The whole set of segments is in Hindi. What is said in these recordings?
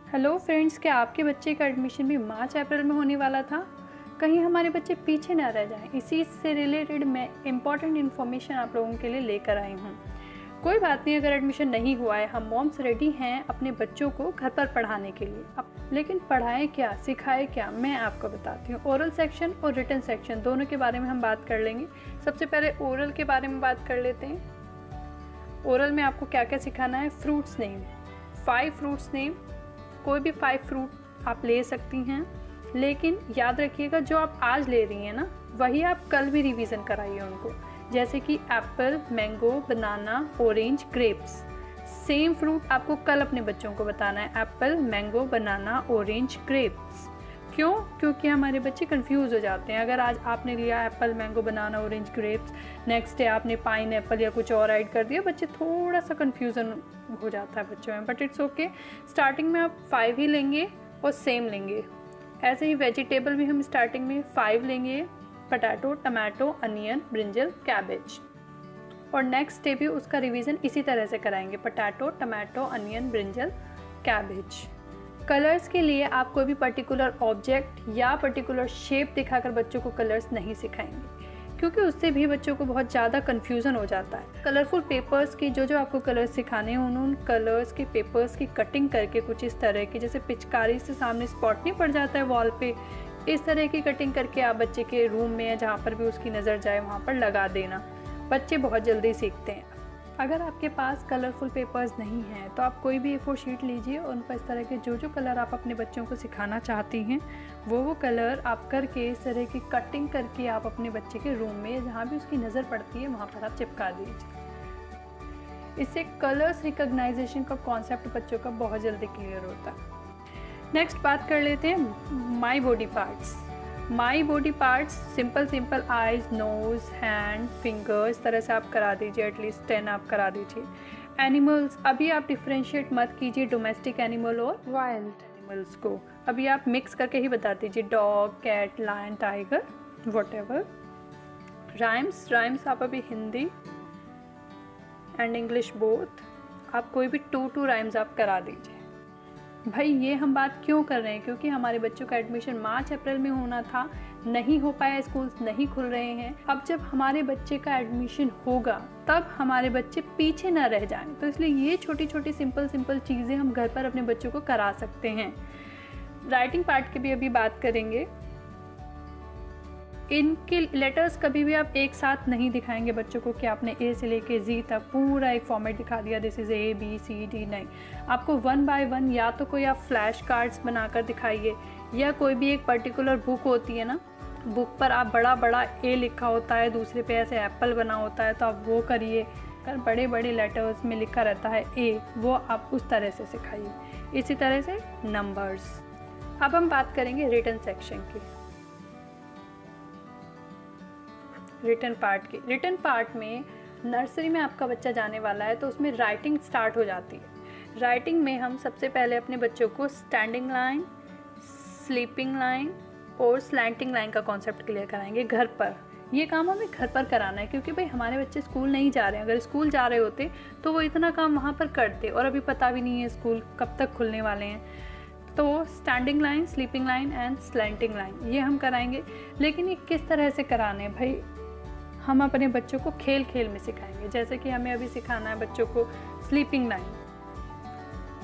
हेलो फ्रेंड्स, क्या आपके बच्चे का एडमिशन भी मार्च अप्रैल में होने वाला था? कहीं हमारे बच्चे पीछे ना रह जाएं। इसी से रिलेटेड मैं इम्पॉर्टेंट इन्फॉर्मेशन आप लोगों के लिए लेकर आई हूँ। कोई बात नहीं, अगर एडमिशन नहीं हुआ है, हम मॉम्स रेडी हैं अपने बच्चों को घर पर पढ़ाने के लिए। लेकिन पढ़ाएं क्या, सिखाएं क्या, मैं आपको बताती हूँ। ओरल सेक्शन और रिटन सेक्शन दोनों के बारे में हम बात कर लेंगे। सबसे पहले ओरल के बारे में बात कर लेते हैं। ओरल में आपको क्या क्या सिखाना है? Fruits name, 5 fruits name. कोई भी 5 फ्रूट आप ले सकती हैं, लेकिन याद रखिएगा जो आप आज ले रही हैं ना, वही आप कल भी रिवीजन कराइए उनको। जैसे कि एप्पल, मैंगो, बनाना, ऑरेंज, ग्रेप्स। सेम फ्रूट आपको कल अपने बच्चों को बताना है। एप्पल, मैंगो, बनाना, ऑरेंज, ग्रेप्स। क्यों? क्योंकि हमारे बच्चे कंफ्यूज हो जाते हैं। अगर आज आपने लिया एप्पल, मैंगो, बनाना, ऑरेंज, ग्रेप्स, नेक्स्ट डे आपने पाइन एप्पल या कुछ और ऐड कर दिया, बच्चे थोड़ा सा कंफ्यूजन हो जाता है बच्चों में। बट इट्स ओके, स्टार्टिंग में आप 5 ही लेंगे और सेम लेंगे। ऐसे ही वेजिटेबल भी हम स्टार्टिंग में 5 लेंगे, potato, tomato, onion, brinjal, cabbage. और नेक्स्ट डे भी उसका रिवीजन इसी तरह से कराएंगे, potato, tomato, onion, brinjal, cabbage. Colours के लिए आप कोई भी पर्टिकुलर ऑब्जेक्ट या पर्टिकुलर शेप दिखाकर बच्चों को कलर्स नहीं सिखाएंगे, क्योंकि उससे भी बच्चों को बहुत ज़्यादा कन्फ्यूज़न हो जाता है। कलरफुल पेपर्स की जो आपको कलर्स सिखाने हैं, उन कलर्स के पेपर्स की कटिंग करके कुछ इस तरह की, जैसे पिचकारी से सामने स्पॉट नहीं पड़ जाता है वॉल पे, इस तरह की कटिंग करके आप बच्चे के रूम में या जहाँ पर भी उसकी नज़र जाए वहाँ पर लगा देना। बच्चे बहुत जल्दी सीखते हैं। अगर आपके पास कलरफुल पेपर्स नहीं हैं तो आप कोई भी A4 शीट लीजिए और उन पर इस तरह के जो कलर आप अपने बच्चों को सिखाना चाहती हैं वो कलर आप करके इस तरह की कटिंग करके आप अपने बच्चे के रूम में जहाँ भी उसकी नज़र पड़ती है वहाँ पर आप चिपका दीजिए। इससे कलर्स रिकॉग्नाइजेशन का कॉन्सेप्ट बच्चों का बहुत जल्दी क्लियर होता है। नेक्स्ट बात कर लेते हैं my body parts. My body parts simple eyes, nose, hand, finger, इस तरह से आप करा दीजिए। एटलीस्ट 10 आप करा दीजिए। एनिमल्स, अभी आप डिफ्रेंशिएट मत कीजिए डोमेस्टिक एनिमल और वाइल्ड एनिमल्स को, अभी आप मिक्स करके ही बता दीजिए। Dog, cat, lion, tiger, whatever. Rhymes आप अभी हिंदी एंड इंग्लिश बोथ, आप कोई भी 2 राइम्स आप करा दीजिए। भाई ये हम बात क्यों कर रहे हैं? क्योंकि हमारे बच्चों का एडमिशन मार्च अप्रैल में होना था, नहीं हो पाया, स्कूल्स नहीं खुल रहे हैं। अब जब हमारे बच्चे का एडमिशन होगा तब हमारे बच्चे पीछे ना रह जाएं, तो इसलिए ये छोटी छोटी सिंपल चीज़ें हम घर पर अपने बच्चों को करा सकते हैं। राइटिंग पार्ट की भी अभी बात करेंगे। इनके लेटर्स कभी भी आप एक साथ नहीं दिखाएंगे बच्चों को कि आपने ए से लेके जी तक पूरा एक फॉर्मेट दिखा दिया, दिस इज़ ABCD, नहीं। आपको 1 बाय 1 या तो कोई आप फ्लैश कार्ड्स बनाकर दिखाइए, या कोई भी एक पर्टिकुलर बुक होती है ना, बुक पर आप बड़ा ए लिखा होता है, दूसरे पे ऐसे एप्पल बना होता है, तो आप वो करिए। अगर बड़े लेटर्स में लिखा रहता है ए, वो आप उस तरह से सिखाइए। इसी तरह से नंबर्स। अब हम बात करेंगे रिटन सेक्शन की, रिटन पार्ट की। रिटन पार्ट में नर्सरी में आपका बच्चा जाने वाला है तो उसमें राइटिंग स्टार्ट हो जाती है। राइटिंग में हम सबसे पहले अपने बच्चों को स्टैंडिंग लाइन, स्लीपिंग लाइन और स्लैंटिंग लाइन का कॉन्सेप्ट क्लियर कराएंगे घर पर। ये काम हमें घर पर कराना है, क्योंकि भाई हमारे बच्चे स्कूल नहीं जा रहे हैं। अगर स्कूल जा रहे होते तो वो इतना काम वहाँ पर करते, और अभी पता भी नहीं है स्कूल कब तक खुलने वाले हैं। तो standing line, sleeping line and slanting line ये हम कराएंगे। लेकिन ये किस तरह से कराने हैं भाई? हम अपने बच्चों को खेल खेल में सिखाएंगे। जैसे कि हमें अभी सिखाना है बच्चों को स्लीपिंग लाइन।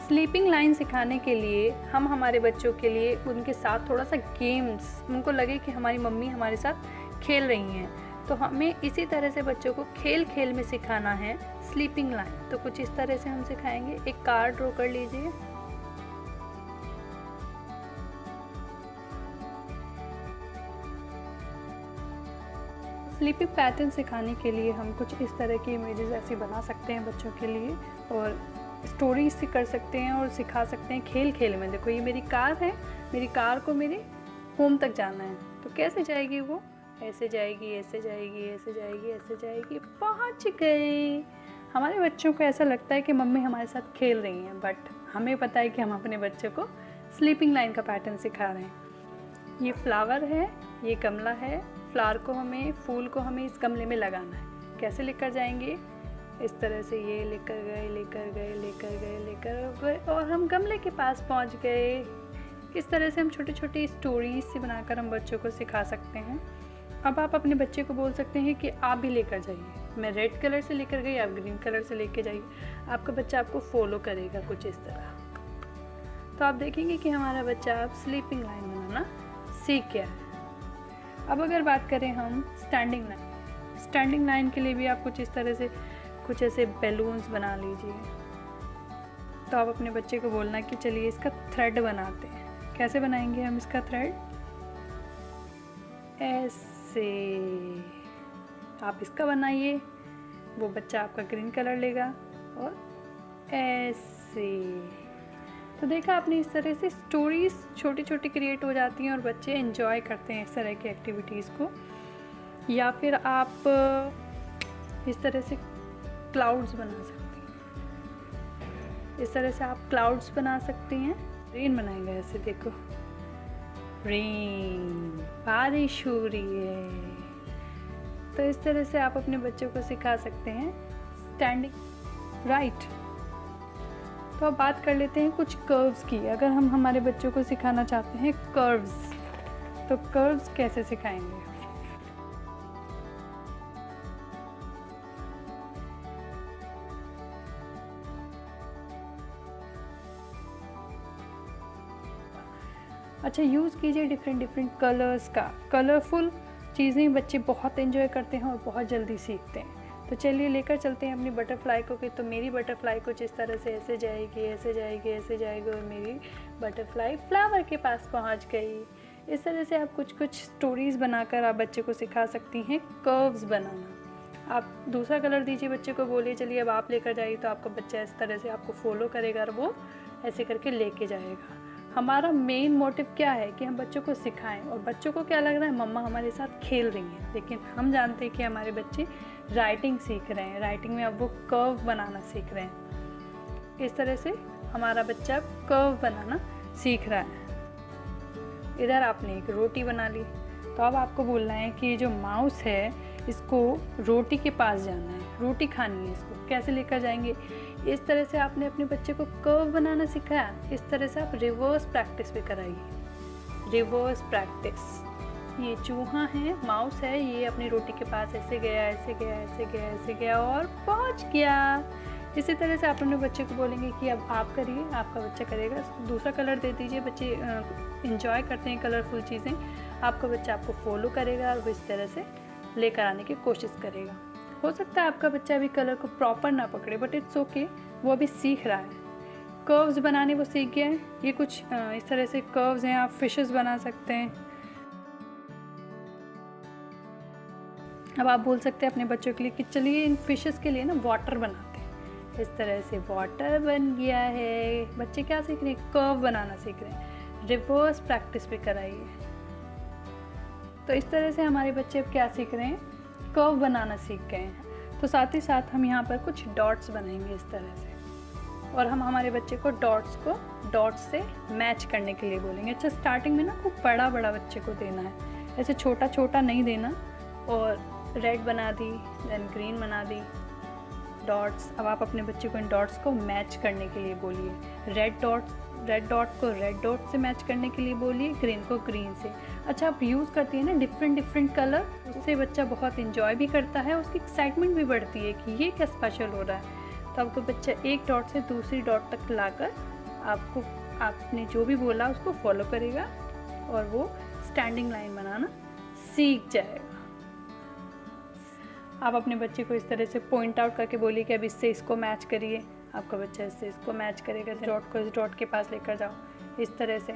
स्लीपिंग लाइन सिखाने के लिए हम हमारे बच्चों के लिए उनके साथ थोड़ा सा गेम्स, उनको लगे कि हमारी मम्मी हमारे साथ खेल रही हैं, तो हमें इसी तरह से बच्चों को खेल खेल में सिखाना है स्लीपिंग लाइन। तो कुछ इस तरह से हम सिखाएंगे। एक कार्ड ड्रॉ कर लीजिए। स्लीपिंग पैटर्न सिखाने के लिए हम कुछ इस तरह की इमेजेस ऐसी बना सकते हैं बच्चों के लिए, और स्टोरीज से कर सकते हैं और सिखा सकते हैं खेल खेल में। देखो ये मेरी कार है, मेरी कार को मेरे होम तक जाना है, तो कैसे जाएगी वो? ऐसे जाएगी, ऐसे जाएगी, ऐसे जाएगी, ऐसे जाएगी, पहुंच गई। हमारे बच्चों को ऐसा लगता है कि मम्मी हमारे साथ खेल रही हैं, बट हमें पता है कि हम अपने बच्चों को स्लीपिंग लाइन का पैटर्न सिखा रहे हैं। ये फ्लावर है, ये गमला है, फ्लावर को हमें, फूल को हमें इस गमले में लगाना है। कैसे लेकर जाएंगे? इस तरह से ये लेकर गए लेकर गए लेकर गए लेकर गए और हम गमले के पास पहुंच गए। इस तरह से हम छोटी छोटी स्टोरीज से बनाकर हम बच्चों को सिखा सकते हैं। अब आप अपने बच्चे को बोल सकते हैं कि आप भी लेकर जाइए, मैं रेड कलर से लेकर गई, आप ग्रीन कलर से लेकर जाइए। आपका बच्चा आपको फॉलो करेगा कुछ इस तरह। तो आप देखेंगे कि हमारा बच्चा अब स्लीपिंग लाइन बनाना सीख गया है। अब अगर बात करें हम स्टैंडिंग लाइन के लिए भी आप कुछ इस तरह से कुछ ऐसे बैलून्स बना लीजिए। तो आप अपने बच्चे को बोलना कि चलिए इसका थ्रेड बनाते हैं। कैसे बनाएंगे हम इसका थ्रेड? ऐसे आप इसका बनाइए, वो बच्चा आपका ग्रीन कलर लेगा और ऐसे। तो देखा आपने, इस तरह से स्टोरीज छोटी छोटी क्रिएट हो जाती हैं और बच्चे एंजॉय करते हैं इस तरह की एक्टिविटीज़ को। या फिर आप इस तरह से क्लाउड्स बना सकती हैं। इस तरह से आप क्लाउड्स बना सकती हैं। रेन बनाएंगे ऐसे, देखो रेन, बारिश हो रही है। तो इस तरह से आप अपने बच्चों को सिखा सकते हैं स्टैंडिंग राइट। तो अब बात कर लेते हैं कुछ कर्व्स की। अगर हम हमारे बच्चों को सिखाना चाहते हैं कर्व्स, तो कर्व्स कैसे सिखाएंगे? अच्छा, यूज़ कीजिए डिफरेंट कलर्स का। कलरफुल चीज़ें बच्चे बहुत एंजॉय करते हैं और बहुत जल्दी सीखते हैं। तो चलिए लेकर चलते हैं अपनी बटरफ्लाई को कि तो मेरी बटरफ्लाई कुछ इस तरह से ऐसे जाएगी ऐसे जाएगी ऐसे जाएगी और मेरी बटरफ्लाई फ्लावर के पास पहुंच गई। इस तरह से आप कुछ स्टोरीज़ बनाकर आप बच्चे को सिखा सकती हैं कर्व्स बनाना। आप दूसरा कलर दीजिए बच्चे को, बोलिए चलिए अब आप लेकर जाइए, तो आपका बच्चा इस तरह से आपको फॉलो करेगा और वो ऐसे करके लेके जाएगा। हमारा मेन मोटिव क्या है कि हम बच्चों को सिखाएं। और बच्चों को क्या लग रहा है, मम्मा हमारे साथ खेल रही हैं, लेकिन हम जानते हैं कि हमारे बच्चे राइटिंग सीख रहे हैं। राइटिंग में अब वो कर्व बनाना सीख रहे हैं। इस तरह से हमारा बच्चा कर्व बनाना सीख रहा है। इधर आपने एक रोटी बना ली, तो अब आपको बोलना है कि ये जो माउस है इसको रोटी के पास जाना है, रोटी खानी है इसको। कैसे लेकर जाएंगे? इस तरह से आपने अपने बच्चे को कर्व बनाना सिखाया। इस तरह से आप रिवर्स प्रैक्टिस भी कराइए। Reverse practice. ये चूहा है, माउस है, ये अपनी रोटी के पास ऐसे गया ऐसे गया ऐसे गया ऐसे गया और पहुंच गया। इसी तरह से आप अपने बच्चे को बोलेंगे कि अब आप करिए, आपका बच्चा करेगा। दूसरा कलर दे दीजिए। बच्चे इंजॉय करते हैं कलरफुल चीज़ें। आपका बच्चा आपको फॉलो करेगा और वो इस तरह से लेकर आने की कोशिश करेगा। हो सकता है आपका बच्चा अभी कलर को प्रॉपर ना पकड़े, बट इट्स ओके, वो अभी सीख रहा है। कर्व्स बनाने वो सीख गया है। ये कुछ इस तरह से कर्व्स हैं, आप फिशेस बना सकते हैं। अब आप बोल सकते हैं अपने बच्चों के लिए कि चलिए इन फिशेस के लिए ना वाटर बनाते हैं। इस तरह से वाटर बन गया है। बच्चे क्या सीख रहे हैं? कर्व बनाना सीख रहे हैं। रिवर्स प्रैक्टिस भी कराइए। तो इस तरह से हमारे बच्चे अब क्या सीख रहे हैं? कर्व बनाना सीख गए हैं। तो साथ ही साथ हम यहाँ पर कुछ डॉट्स बनाएंगे इस तरह से, और हम हमारे बच्चे को डॉट्स से मैच करने के लिए बोलेंगे। अच्छा, स्टार्टिंग में ना खूब बड़ा बड़ा बच्चे को देना है, ऐसे छोटा छोटा नहीं देना। और रेड बना दी, देन ग्रीन बना दी, डॉट्स। अब आप अपने बच्चे को इन डॉट्स को मैच करने के लिए बोलिए। रेड डॉट को रेड डॉट से मैच करने के लिए बोलिए, ग्रीन को ग्रीन से। अच्छा, आप यूज़ करती है ना डिफरेंट कलर, उससे बच्चा बहुत इंजॉय भी करता है, उसकी एक्साइटमेंट भी बढ़ती है कि ये क्या स्पेशल हो रहा है। तो आपको बच्चा एक डॉट से दूसरी डॉट तक लाकर आपने जो भी बोला उसको फॉलो करेगा और वो स्टैंडिंग लाइन बनाना सीख जाएगा। आप अपने बच्चे को इस तरह से पॉइंट आउट करके बोलिए कि अब इससे इसको मैच करिए। आपका बच्चा इससे इसको मैच करेगा। डॉट को इस डॉट के पास लेकर जाओ, इस तरह से।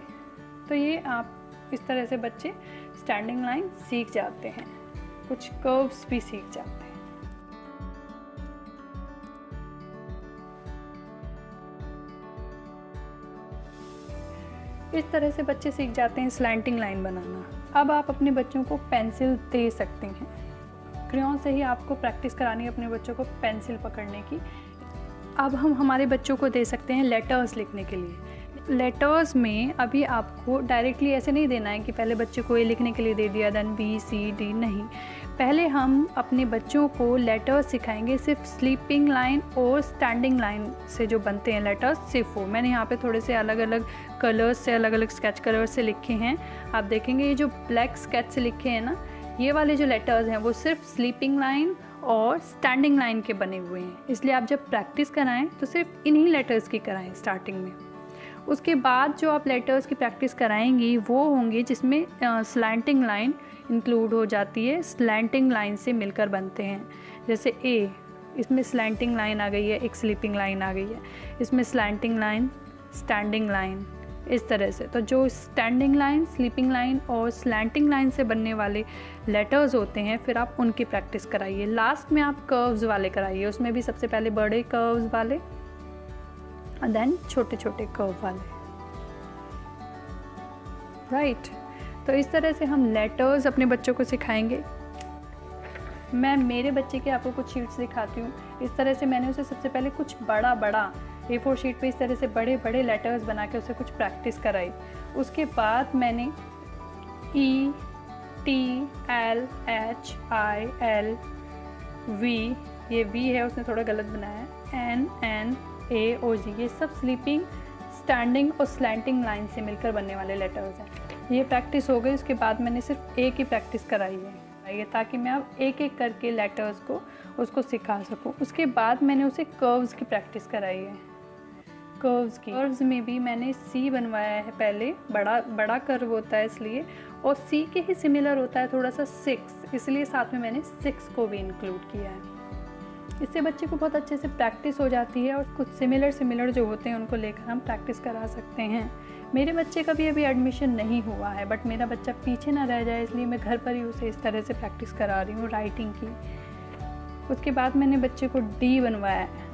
तो ये आप इस तरह से बच्चे स्टैंडिंग लाइन सीख जाते हैं, कुछ कर्व्स भी सीख जाते हैं। इस तरह से बच्चे सीख जाते हैं स्लैंटिंग लाइन बनाना। अब आप अपने बच्चों को पेंसिल दे सकते हैं। क्रेयॉन से ही आपको प्रैक्टिस करानी है अपने बच्चों को पेंसिल पकड़ने की। अब हम हमारे बच्चों को दे सकते हैं लेटर्स लिखने के लिए। लेटर्स में अभी आपको डायरेक्टली ऐसे नहीं देना है कि पहले बच्चे को ए लिखने के लिए दे दिया देन बी सी डी, नहीं। पहले हम अपने बच्चों को लेटर्स सिखाएंगे सिर्फ स्लीपिंग लाइन और स्टैंडिंग लाइन से जो बनते हैं लेटर्स, सिर्फ वो। मैंने यहाँ पे थोड़े से अलग अलग कलर्स से, अलग अलग स्केच कलर्स से लिखे हैं। आप देखेंगे ये जो ब्लैक स्केच से लिखे हैं ना, ये वाले जो लेटर्स हैं वो सिर्फ स्लीपिंग लाइन और स्टैंडिंग लाइन के बने हुए हैं। इसलिए आप जब प्रैक्टिस कराएं तो सिर्फ इन्हीं लेटर्स की कराएं स्टार्टिंग में। उसके बाद जो आप लेटर्स की प्रैक्टिस कराएंगी वो होंगे जिसमें स्लैंटिंग लाइन इंक्लूड हो जाती है, स्लैंटिंग लाइन से मिलकर बनते हैं। जैसे ए, इसमें स्लैंटिंग लाइन आ गई है, एक स्लीपिंग लाइन आ गई है, इसमें स्लैंटिंग लाइन, स्टैंडिंग लाइन, इस तरह से। तो जो स्टैंडिंग लाइन, स्लीपिंग लाइन और स्लैंटिंग लाइन से बनने वाले लेटर्स होते हैं, फिर आप उनकी प्रैक्टिस कराइए। लास्ट में आप कर्व्स वाले कराइए, उसमें भी सबसे पहले बड़े कर्व्स वाले और देन छोटे छोटे कर्व वाले, राइट। तो इस तरह से हम लेटर्स अपने बच्चों को सिखाएंगे। मैं मेरे बच्चे के आपको कुछ शीट्स दिखाती हूँ। इस तरह से मैंने उसे सबसे पहले कुछ बड़ा A4 शीट पे इस तरह से बड़े बड़े लेटर्स बना के उसे कुछ प्रैक्टिस कराई। उसके बाद मैंने E, T, L, H, I, L, V, ये V है उसने थोड़ा गलत बनाया है, N, N, A और G, ये सब स्लीपिंग, स्टैंडिंग और स्लैंटिंग लाइन से मिलकर बनने वाले लेटर्स हैं। ये प्रैक्टिस हो गई। उसके बाद मैंने सिर्फ A की प्रैक्टिस कराई है, ताकि मैं अब एक एक करके लेटर्स को उसको सिखा सकूं। उसके बाद मैंने उसे कर्व्स की प्रैक्टिस कराई है। कर्व्स में भी मैंने C बनवाया है पहले, बड़ा कर्व होता है इसलिए, और C के ही सिमिलर होता है थोड़ा सा 6, इसलिए साथ में मैंने 6 को भी इंक्लूड किया है। इससे बच्चे को बहुत अच्छे से प्रैक्टिस हो जाती है और कुछ सिमिलर जो होते हैं उनको लेकर हम प्रैक्टिस करा सकते हैं। मेरे बच्चे का भी अभी एडमिशन नहीं हुआ है, बट मेरा बच्चा पीछे ना रह जाए इसलिए मैं घर पर ही उसे इस तरह से प्रैक्टिस करा रही हूँ राइटिंग की। उसके बाद मैंने बच्चे को D बनवाया है।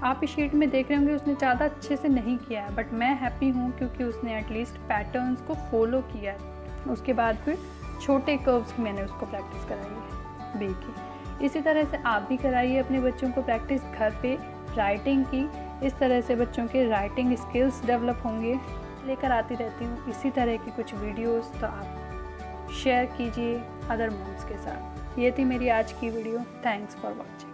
आप इस शीट में देख रहे होंगे उसने ज़्यादा अच्छे से नहीं किया है, बट मैं हैप्पी हूँ क्योंकि उसने एटलीस्ट पैटर्न्स को फॉलो किया है। उसके बाद फिर छोटे कर्व्स की मैंने उसको प्रैक्टिस कराई है B की। इसी तरह से आप भी कराइए अपने बच्चों को प्रैक्टिस घर पे राइटिंग की। इस तरह से बच्चों के राइटिंग स्किल्स डेवलप होंगे। लेकर आती रहती हूँ इसी तरह की कुछ वीडियोस, तो आप शेयर कीजिए अदर मॉम्स के साथ। ये थी मेरी आज की वीडियो। Thanks for watching.